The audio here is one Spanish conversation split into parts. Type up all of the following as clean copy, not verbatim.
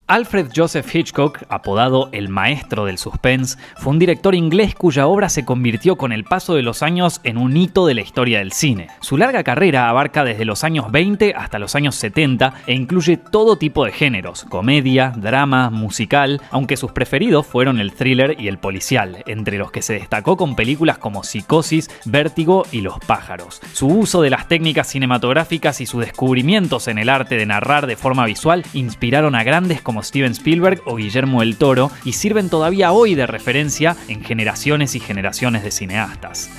Alfred Joseph Hitchcock, apodado el maestro del suspense, fue un director inglés cuya obra se convirtió con el paso de los años en un hito de la historia del cine. Su larga carrera abarca desde los años 20 hasta los años 70 e incluye todo tipo de géneros: comedia, drama, musical, aunque sus preferidos fueron el thriller y el policial, entre los que se destacó con películas como Psicosis, Vértigo y Los pájaros. Su uso de las técnicas cinematográficas y sus descubrimientos en el arte de narrar de forma visual inspiraron a grandes como Steven Spielberg o Guillermo del Toro y sirven todavía hoy de referencia en generaciones y generaciones de cineastas.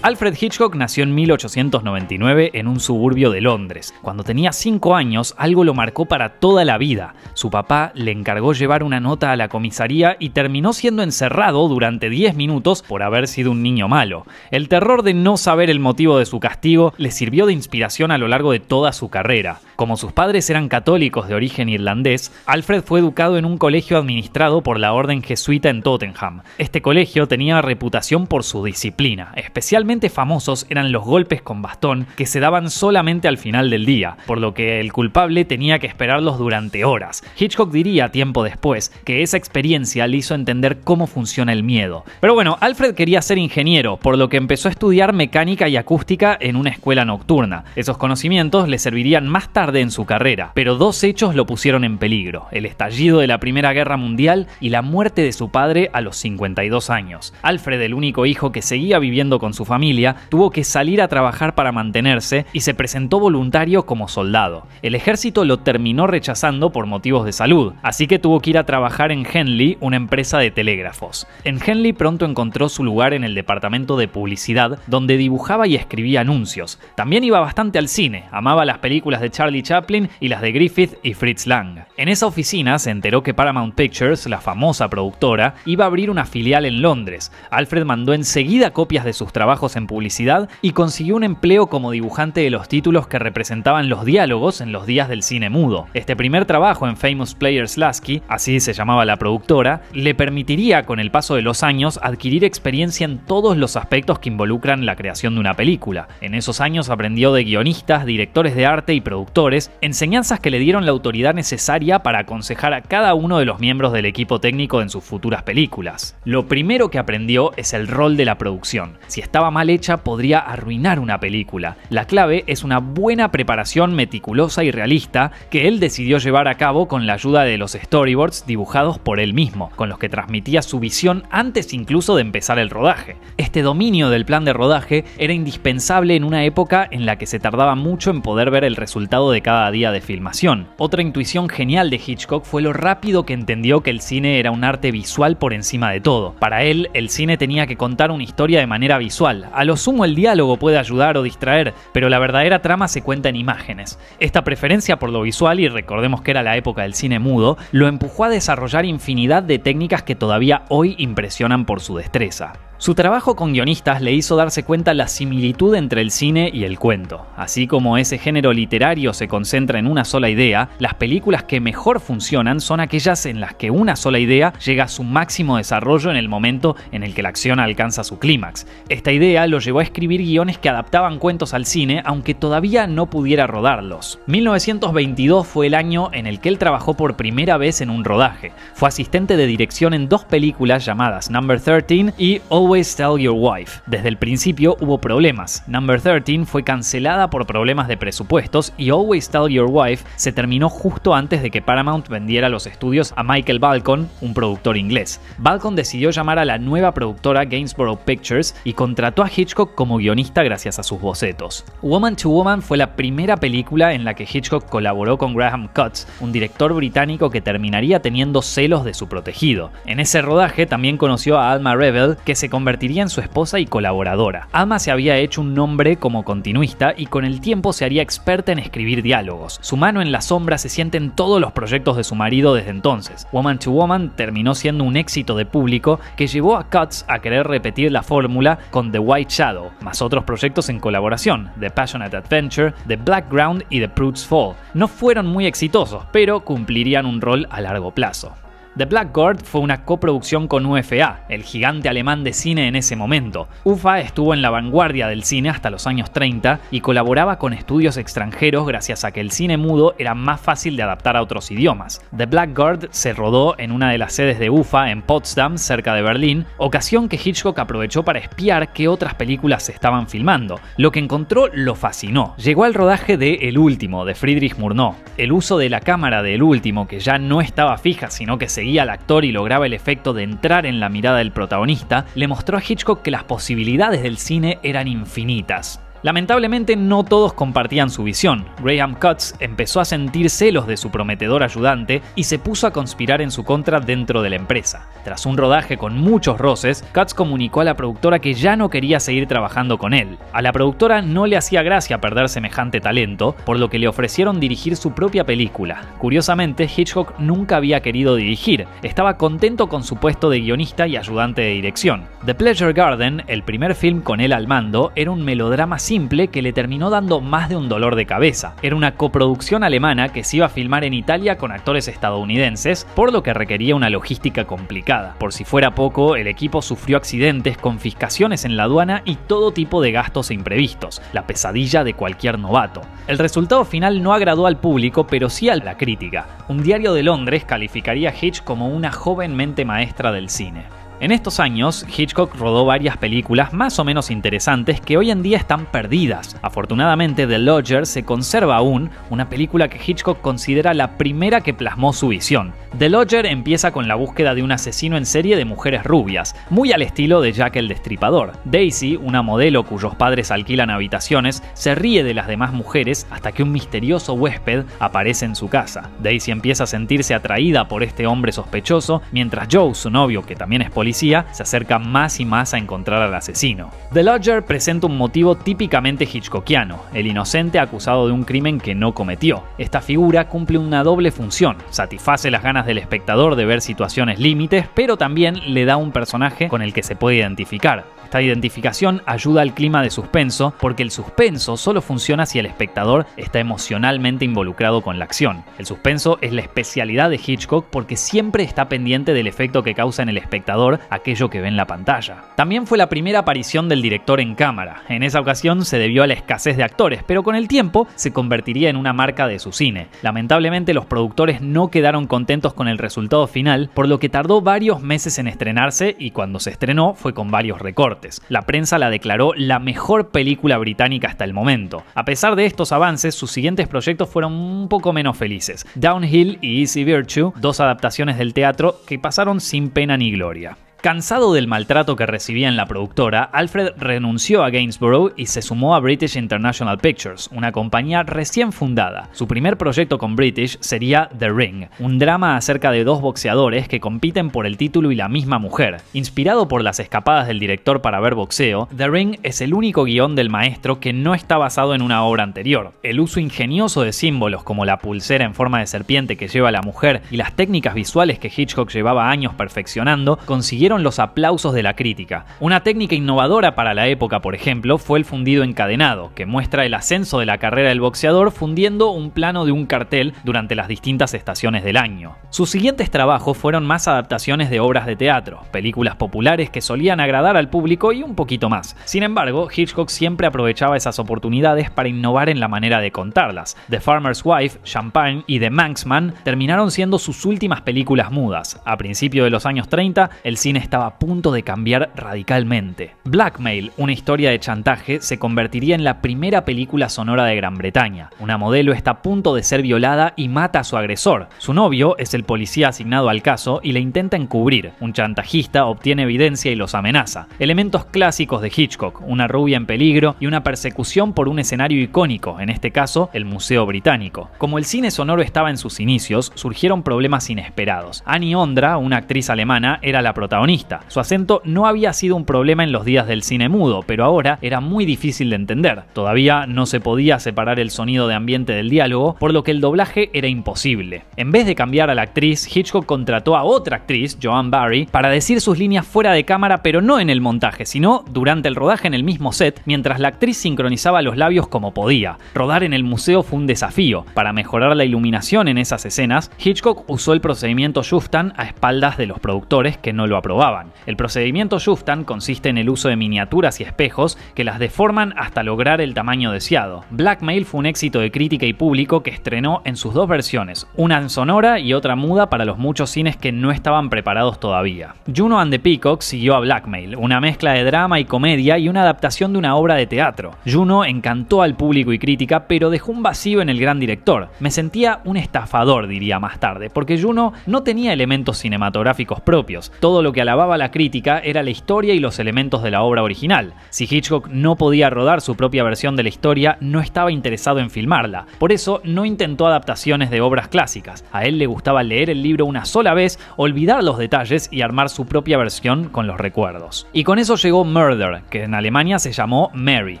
Alfred Hitchcock nació en 1899 en un suburbio de Londres. Cuando tenía 5 años, algo lo marcó para toda la vida. Su papá le encargó llevar una nota a la comisaría y terminó siendo encerrado durante 10 minutos por haber sido un niño malo. El terror de no saber el motivo de su castigo le sirvió de inspiración a lo largo de toda su carrera. Como sus padres eran católicos de origen irlandés, Alfred fue educado en un colegio administrado por la orden jesuita en Tottenham. Este colegio tenía reputación por su disciplina. Especialmente famosos eran los golpes con bastón que se daban solamente al final del día, por lo que el culpable tenía que esperarlos durante horas. Hitchcock diría tiempo después que esa experiencia le hizo entender cómo funciona el miedo. Pero bueno, Alfred quería ser ingeniero, por lo que empezó a estudiar mecánica y acústica en una escuela nocturna. Esos conocimientos le servirían más tarde en su carrera, pero dos hechos lo pusieron en peligro: el estallido de la Primera Guerra Mundial y la muerte de su padre a los 52 años. Alfred, el único hijo que seguía viviendo con su familia, tuvo que salir a trabajar para mantenerse y se presentó voluntario como soldado. El ejército lo terminó rechazando por motivos de salud, así que tuvo que ir a trabajar en Henley, una empresa de telégrafos. En Henley pronto encontró su lugar en el departamento de publicidad, donde dibujaba y escribía anuncios. También iba bastante al cine, amaba las películas de Charlie Chaplin y las de Griffith y Fritz Lang. En esa oficina se enteró que Paramount Pictures, la famosa productora, iba a abrir una filial en Londres. Alfred mandó enseguida copias de sus trabajos en publicidad y consiguió un empleo como dibujante de los títulos que representaban los diálogos en los días del cine mudo. Este primer trabajo en Famous Players Lasky, así se llamaba la productora, le permitiría con el paso de los años adquirir experiencia en todos los aspectos que involucran la creación de una película. En esos años aprendió de guionistas, directores de arte y productores, enseñanzas que le dieron la autoridad necesaria para aconsejar a cada uno de los miembros del equipo técnico en sus futuras películas. Lo primero que aprendió es el rol de la producción. Si estaba mal hecha, podría arruinar una película. La clave es una buena preparación meticulosa y realista que él decidió llevar a cabo con la ayuda de los storyboards dibujados por él mismo, con los que transmitía su visión antes incluso de empezar el rodaje. Este dominio del plan de rodaje era indispensable en una época en la que se tardaba mucho en poder ver el resultado de cada día de filmación. Otra intuición genial de Hitchcock fue lo rápido que entendió que el cine era un arte visual por encima de todo. Para él, el cine tenía que contar una historia de manera visual. A lo sumo el diálogo puede ayudar o distraer, pero la verdadera trama se cuenta en imágenes. Esta preferencia por lo visual, y recordemos que era la época del cine mudo, lo empujó a desarrollar infinidad de técnicas que todavía hoy impresionan por su destreza. Su trabajo con guionistas le hizo darse cuenta la similitud entre el cine y el cuento. Así como ese género literario se concentra en una sola idea, las películas que mejor funcionan son aquellas en las que una sola idea llega a su máximo desarrollo en el momento en el que la acción alcanza su clímax. Esta idea lo llevó a escribir guiones que adaptaban cuentos al cine, aunque todavía no pudiera rodarlos. 1922 fue el año en el que él trabajó por primera vez en un rodaje. Fue asistente de dirección en 2 películas llamadas Number 13 y Always Tell Your Wife. Desde el principio hubo problemas. Number 13 fue cancelada por problemas de presupuestos y Always Tell Your Wife se terminó justo antes de que Paramount vendiera los estudios a Michael Balcon, un productor inglés. Balcon decidió llamar a la nueva productora Gainsborough Pictures y contrató a Hitchcock como guionista gracias a sus bocetos. Woman to Woman fue la primera película en la que Hitchcock colaboró con Graham Cutts, un director británico que terminaría teniendo celos de su protegido. En ese rodaje también conoció a Alma Rebel, que se convertiría en su esposa y colaboradora. Alma se había hecho un nombre como continuista y con el tiempo se haría experta en escribir diálogos. Su mano en la sombra se siente en todos los proyectos de su marido desde entonces. Woman to Woman terminó siendo un éxito de público que llevó a Cutts a querer repetir la fórmula con The White Shadow, más otros proyectos en colaboración, The Passionate Adventure, The Black Ground y The Prude's Fall. No fueron muy exitosos, pero cumplirían un rol a largo plazo. The Blackguard fue una coproducción con UFA, el gigante alemán de cine en ese momento. UFA estuvo en la vanguardia del cine hasta los años 30 y colaboraba con estudios extranjeros gracias a que el cine mudo era más fácil de adaptar a otros idiomas. The Blackguard se rodó en una de las sedes de UFA en Potsdam, cerca de Berlín, ocasión que Hitchcock aprovechó para espiar qué otras películas se estaban filmando. Lo que encontró lo fascinó. Llegó al rodaje de El Último, de Friedrich Murnau. El uso de la cámara de El Último, que ya no estaba fija, sino que seguía al actor y lograba el efecto de entrar en la mirada del protagonista, le mostró a Hitchcock que las posibilidades del cine eran infinitas. Lamentablemente no todos compartían su visión. Graham Cutts empezó a sentir celos de su prometedor ayudante y se puso a conspirar en su contra dentro de la empresa. Tras un rodaje con muchos roces, Cutts comunicó a la productora que ya no quería seguir trabajando con él. A la productora no le hacía gracia perder semejante talento, por lo que le ofrecieron dirigir su propia película. Curiosamente, Hitchcock nunca había querido dirigir, estaba contento con su puesto de guionista y ayudante de dirección. The Pleasure Garden, el primer film con él al mando, era un melodrama simple que le terminó dando más de un dolor de cabeza. Era una coproducción alemana que se iba a filmar en Italia con actores estadounidenses, por lo que requería una logística complicada. Por si fuera poco, el equipo sufrió accidentes, confiscaciones en la aduana y todo tipo de gastos e imprevistos, la pesadilla de cualquier novato. El resultado final no agradó al público, pero sí a la crítica. Un diario de Londres calificaría a Hitch como una joven mente maestra del cine. En estos años, Hitchcock rodó varias películas más o menos interesantes que hoy en día están perdidas. Afortunadamente, The Lodger se conserva aún, una película que Hitchcock considera la primera que plasmó su visión. The Lodger empieza con la búsqueda de un asesino en serie de mujeres rubias, muy al estilo de Jack el Destripador. Daisy, una modelo cuyos padres alquilan habitaciones, se ríe de las demás mujeres hasta que un misterioso huésped aparece en su casa. Daisy empieza a sentirse atraída por este hombre sospechoso, mientras Joe, su novio, que también es policía, se acerca más y más a encontrar al asesino. The Lodger presenta un motivo típicamente hitchcockiano, el inocente acusado de un crimen que no cometió. Esta figura cumple una doble función, satisface las ganas del espectador de ver situaciones límites, pero también le da un personaje con el que se puede identificar. Esta identificación ayuda al clima de suspenso, porque el suspenso solo funciona si el espectador está emocionalmente involucrado con la acción. El suspenso es la especialidad de Hitchcock porque siempre está pendiente del efecto que causa en el espectador aquello que ve en la pantalla. También fue la primera aparición del director en cámara. En esa ocasión se debió a la escasez de actores, pero con el tiempo se convertiría en una marca de su cine. Lamentablemente los productores no quedaron contentos con el resultado final, por lo que tardó varios meses en estrenarse y cuando se estrenó fue con varios recortes. La prensa la declaró la mejor película británica hasta el momento. A pesar de estos avances, sus siguientes proyectos fueron un poco menos felices. Downhill y Easy Virtue, dos adaptaciones del teatro que pasaron sin pena ni gloria. Cansado del maltrato que recibía en la productora, Alfred renunció a Gainsborough y se sumó a British International Pictures, una compañía recién fundada. Su primer proyecto con British sería The Ring, un drama acerca de dos boxeadores que compiten por el título y la misma mujer. Inspirado por las escapadas del director para ver boxeo, The Ring es el único guión del maestro que no está basado en una obra anterior. El uso ingenioso de símbolos como la pulsera en forma de serpiente que lleva la mujer y las técnicas visuales que Hitchcock llevaba años perfeccionando consiguieron los aplausos de la crítica. Una técnica innovadora para la época, por ejemplo, fue el fundido encadenado, que muestra el ascenso de la carrera del boxeador fundiendo un plano de un cartel durante las distintas estaciones del año. Sus siguientes trabajos fueron más adaptaciones de obras de teatro, películas populares que solían agradar al público y un poquito más. Sin embargo, Hitchcock siempre aprovechaba esas oportunidades para innovar en la manera de contarlas. The Farmer's Wife, Champagne y The Manxman terminaron siendo sus últimas películas mudas. A principios de los años 30, el cine estaba a punto de cambiar radicalmente. Blackmail, una historia de chantaje, se convertiría en la primera película sonora de Gran Bretaña. Una modelo está a punto de ser violada y mata a su agresor. Su novio es el policía asignado al caso y le intenta encubrir. Un chantajista obtiene evidencia y los amenaza. Elementos clásicos de Hitchcock, una rubia en peligro y una persecución por un escenario icónico, en este caso, el Museo Británico. Como el cine sonoro estaba en sus inicios, surgieron problemas inesperados. Annie Ondra, una actriz alemana, era la protagonista. protagonista. Su acento no había sido un problema en los días del cine mudo, pero ahora era muy difícil de entender. Todavía no se podía separar el sonido de ambiente del diálogo, por lo que el doblaje era imposible. En vez de cambiar a la actriz, Hitchcock contrató a otra actriz, Joanne Barry, para decir sus líneas fuera de cámara, pero no en el montaje, sino durante el rodaje en el mismo set, mientras la actriz sincronizaba los labios como podía. Rodar en el museo fue un desafío. Para mejorar la iluminación en esas escenas, Hitchcock usó el procedimiento Shuftan a espaldas de los productores que no lo aprobaban. El procedimiento Shuftan consiste en el uso de miniaturas y espejos que las deforman hasta lograr el tamaño deseado. Blackmail fue un éxito de crítica y público que estrenó en sus dos versiones, una en sonora y otra muda para los muchos cines que no estaban preparados todavía. Juno and the Peacock siguió a Blackmail, una mezcla de drama y comedia y una adaptación de una obra de teatro. Juno encantó al público y crítica, pero dejó un vacío en el gran director. Me sentía un estafador, diría más tarde, porque Juno no tenía elementos cinematográficos propios. Todo lo que alababa la crítica era la historia y los elementos de la obra original. Si Hitchcock no podía rodar su propia versión de la historia, no estaba interesado en filmarla. Por eso no intentó adaptaciones de obras clásicas. A él le gustaba leer el libro una sola vez, olvidar los detalles y armar su propia versión con los recuerdos. Y con eso llegó Murder, que en Alemania se llamó Mary.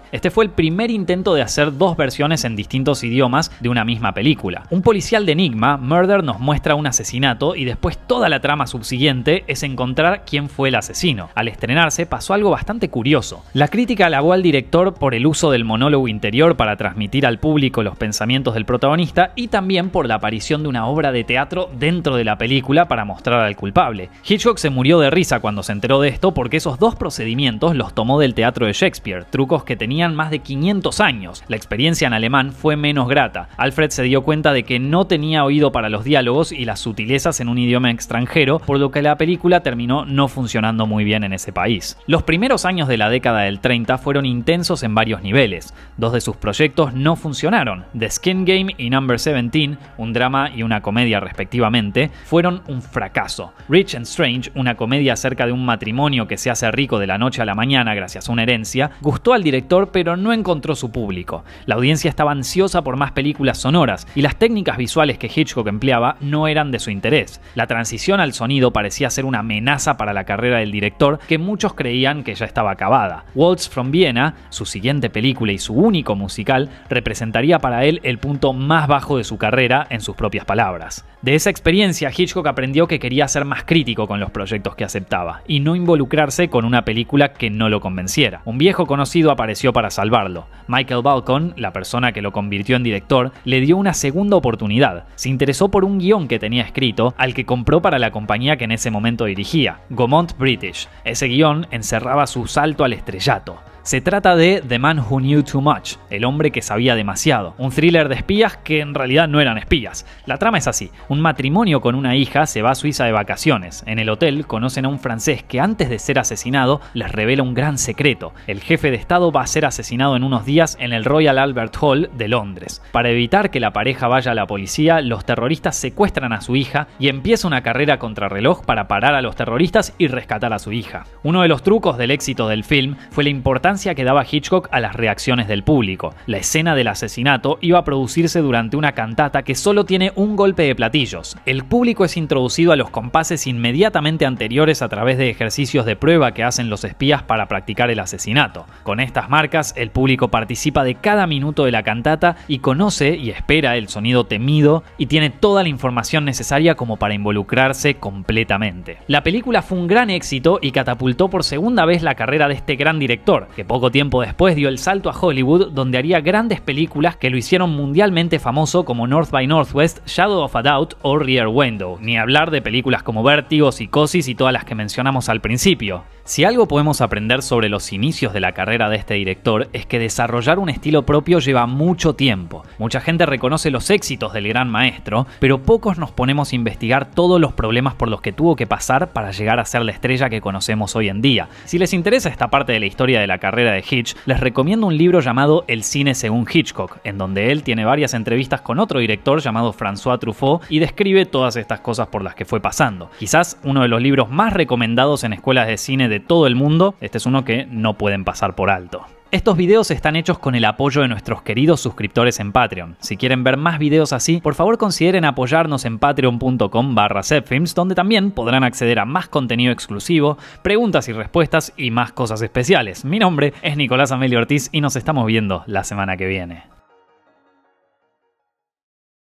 Este fue el primer intento de hacer dos versiones en distintos idiomas de una misma película. Un policial de enigma, Murder nos muestra un asesinato y después toda la trama subsiguiente es encontrar quién fue el asesino. Al estrenarse pasó algo bastante curioso. La crítica alabó al director por el uso del monólogo interior para transmitir al público los pensamientos del protagonista y también por la aparición de una obra de teatro dentro de la película para mostrar al culpable. Hitchcock se murió de risa cuando se enteró de esto porque esos dos procedimientos los tomó del teatro de Shakespeare, trucos que tenían más de 500 años. La experiencia en alemán fue menos grata. Alfred se dio cuenta de que no tenía oído para los diálogos y las sutilezas en un idioma extranjero, por lo que la película terminó no funcionando muy bien en ese país. Los primeros años de la década del 30 fueron intensos en varios niveles. Dos de sus proyectos no funcionaron. The Skin Game y Number 17, un drama y una comedia respectivamente, fueron un fracaso. Rich and Strange, una comedia acerca de un matrimonio que se hace rico de la noche a la mañana gracias a una herencia, gustó al director pero no encontró su público. La audiencia estaba ansiosa por más películas sonoras y las técnicas visuales que Hitchcock empleaba no eran de su interés. La transición al sonido parecía ser una amenaza para la carrera del director, que muchos creían que ya estaba acabada. Waltz from Vienna, su siguiente película y su único musical, representaría para él el punto más bajo de su carrera, en sus propias palabras. De esa experiencia, Hitchcock aprendió que quería ser más crítico con los proyectos que aceptaba y no involucrarse con una película que no lo convenciera. Un viejo conocido apareció para salvarlo. Michael Balcon, la persona que lo convirtió en director, le dio una segunda oportunidad. Se interesó por un guión que tenía escrito, al que compró para la compañía que en ese momento dirigía, Gaumont British. Ese guión encerraba su salto al estrellato. Se trata de The Man Who Knew Too Much, el hombre que sabía demasiado, un thriller de espías que en realidad no eran espías. La trama es así: un matrimonio con una hija se va a Suiza de vacaciones. En el hotel conocen a un francés que antes de ser asesinado les revela un gran secreto. El jefe de estado va a ser asesinado en unos días en el Royal Albert Hall de Londres. Para evitar que la pareja vaya a la policía, los terroristas secuestran a su hija y empieza una carrera contrarreloj para parar a los terroristas y rescatar a su hija. Uno de los trucos del éxito del film fue la importancia que daba Hitchcock a las reacciones del público. La escena del asesinato iba a producirse durante una cantata que solo tiene un golpe de platillos. El público es introducido a los compases inmediatamente anteriores a través de ejercicios de prueba que hacen los espías para practicar el asesinato. Con estas marcas, el público participa de cada minuto de la cantata y conoce y espera el sonido temido y tiene toda la información necesaria como para involucrarse completamente. La película fue un gran éxito y catapultó por segunda vez la carrera de este gran director, que poco tiempo después dio el salto a Hollywood, donde haría grandes películas que lo hicieron mundialmente famoso, como North by Northwest, Shadow of a Doubt o Rear Window. Ni hablar de películas como Vértigo, Psicosis y todas las que mencionamos al principio. Si algo podemos aprender sobre los inicios de la carrera de este director es que desarrollar un estilo propio lleva mucho tiempo. Mucha gente reconoce los éxitos del gran maestro, pero pocos nos ponemos a investigar todos los problemas por los que tuvo que pasar para llegar a ser la estrella que conocemos hoy en día. Si les interesa esta parte de la historia de la carrera de Hitch, les recomiendo un libro llamado El cine según Hitchcock, en donde él tiene varias entrevistas con otro director llamado François Truffaut y describe todas estas cosas por las que fue pasando. Quizás uno de los libros más recomendados en escuelas de cine de todo el mundo. Este es uno que no pueden pasar por alto. Estos videos están hechos con el apoyo de nuestros queridos suscriptores en Patreon. Si quieren ver más videos así, por favor consideren apoyarnos en patreon.com/zepfilms, donde también podrán acceder a más contenido exclusivo, preguntas y respuestas y más cosas especiales. Mi nombre es Nicolás Amelio Ortiz y nos estamos viendo la semana que viene.